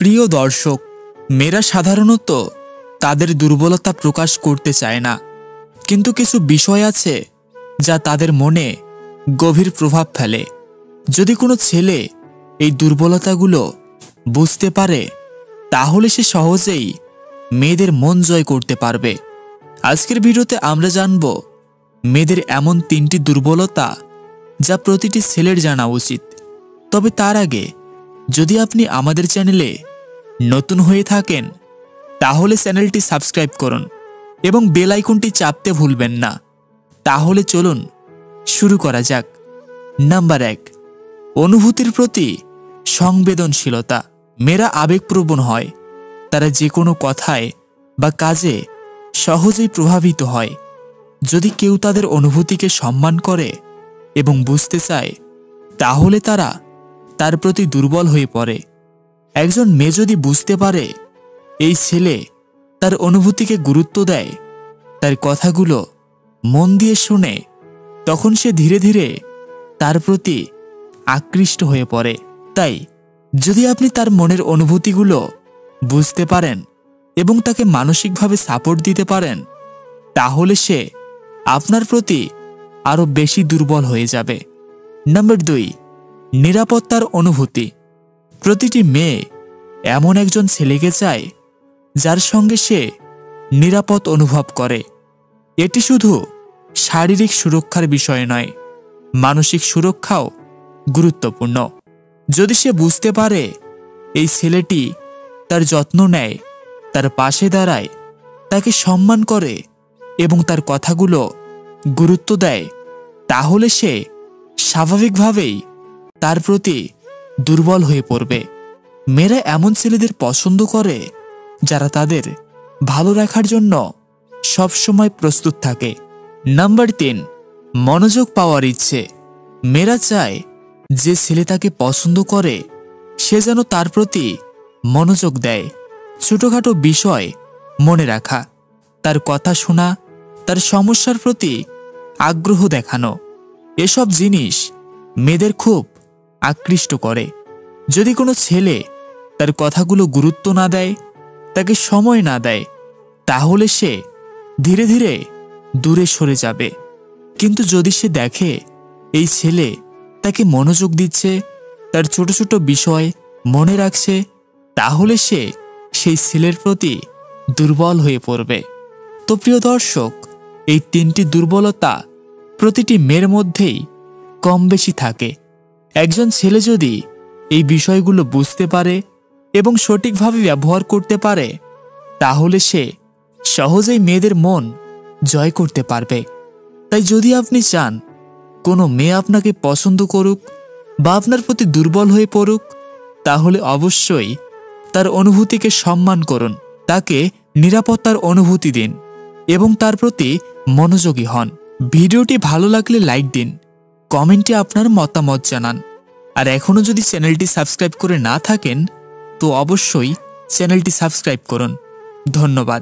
প্রিয় দর্শক, মেয়েরা সাধারণত তাদের দুর্বলতা প্রকাশ করতে চায় না, কিন্তু কিছু বিষয় আছে যা তাদের মনে গভীর প্রভাব ফেলে। যদি কোনো ছেলে এই দুর্বলতাগুলো বুঝতে পারে, তাহলে সে সহজেই মেয়েদের মন জয় করতে পারবে। আজকের ভিডিওতে আমরা জানব মেয়েদের এমন 3টি দুর্বলতা যা প্রতিটি ছেলের জানা উচিত। তবে তার আগে যদি আপনি আমাদের চ্যানেলে নতুন হয়ে থাকেন, তাহলে চ্যানেলটি সাবস্ক্রাইব করুন এবং বেল আইকনটি চাপতে ভুলবেন না। তাহলে চলুন শুরু করা যাক। নাম্বার 1, অনুভূতির প্রতি সংবেদনশীলতা। মেয়েরা আবেগপ্রবণ হয়। তারা যে কোনো কথায় বা কাজে সহজেই প্রভাবিত হয়। যদি কেউ তাদের অনুভূতিকে সম্মান করে এবং বুঝতে চায়, তাহলে তারা তার প্রতি দুর্বল হয়ে পড়ে। একজন মেয়ে যদি বুঝতে পারে এই ছেলে তার অনুভূতিকে গুরুত্ব দেয়, তার কথাগুলো মন দিয়ে শুনে, তখন সে ধীরে ধীরে তার প্রতি আকৃষ্ট হয়ে পড়ে। তাই যদি আপনি তার মনের অনুভূতিগুলো বুঝতে পারেন এবং তাকে মানসিকভাবে সাপোর্ট দিতে পারেন, তাহলে সে আপনার প্রতি আরও বেশি দুর্বল হয়ে যাবে। নাম্বার 2, নিরাপত্তার অনুভূতি। প্রতিটি মেয়ে এমন একজন ছেলেকে চায় যার সঙ্গে সে নিরাপদ অনুভব করে। এটি শুধু শারীরিক সুরক্ষার বিষয় নয়, মানসিক সুরক্ষাও গুরুত্বপূর্ণ। যদি সে বুঝতে পারে এই ছেলেটি তার যত্ন নেয়, তার পাশে দাঁড়ায়, তাকে সম্মান করে এবং তার কথাগুলো গুরুত্ব দেয়, তাহলে সে স্বাভাবিকভাবেই তার প্রতি দুর্বল হয়ে পড়বে। মেয়েরা এমন ছেলেদের পছন্দ করে যারা তাদের ভালো রাখার জন্য সবসময় প্রস্তুত থাকে। নাম্বার 3, মনোযোগ পাওয়ার ইচ্ছে। মেয়েরা চায় যে ছেলে তাকে পছন্দ করে সে যেন তার প্রতি মনোযোগ দেয়। ছোটখাটো বিষয় মনে রাখা, তার কথা শোনা, তার সমস্যার প্রতি আগ্রহ দেখানো, এসব জিনিস মেয়েদের খুব আকৃষ্ট করে। যদি কোনো ছেলে তার কথাগুলো গুরুত্ব না দেয়, তাকে সময় না দেয়, তাহলে সে ধীরে ধীরে দূরে সরে যাবে। কিন্তু যদি সে দেখে এই ছেলে তাকে মনোযোগ দিচ্ছে, তার ছোট ছোট বিষয় মনে রাখছে, তাহলে সে সেই ছেলের প্রতি দুর্বল হয়ে পড়বে। তো প্রিয় দর্শক, এই 3টি দুর্বলতা প্রতিটি মেয়ের মধ্যেই কম বেশি থাকে। একজন ছেলে যদি এই বিষয়গুলো বুঝতে পারে এবং সঠিকভাবে ব্যবহার করতে পারে, তাহলে সে সহজেই মেয়েদের মন জয় করতে পারবে। তাই যদি আপনি চান কোনো মেয়ে আপনাকে পছন্দ করুক বা আপনার প্রতি দুর্বল হয়ে পড়ুক, তাহলে অবশ্যই তার অনুভূতিকে সম্মান করুন, তাকে নিরাপত্তার অনুভূতি দিন এবং তার প্রতি মনোযোগী হন। ভিডিওটি ভালো লাগলে লাইক দিন, কমেন্টে আপনার মতামত জানান। আর এখনও যদি চ্যানেলটি সাবস্ক্রাইব করে না থাকেন, তো অবশ্যই চ্যানেলটি সাবস্ক্রাইব করুন। ধন্যবাদ।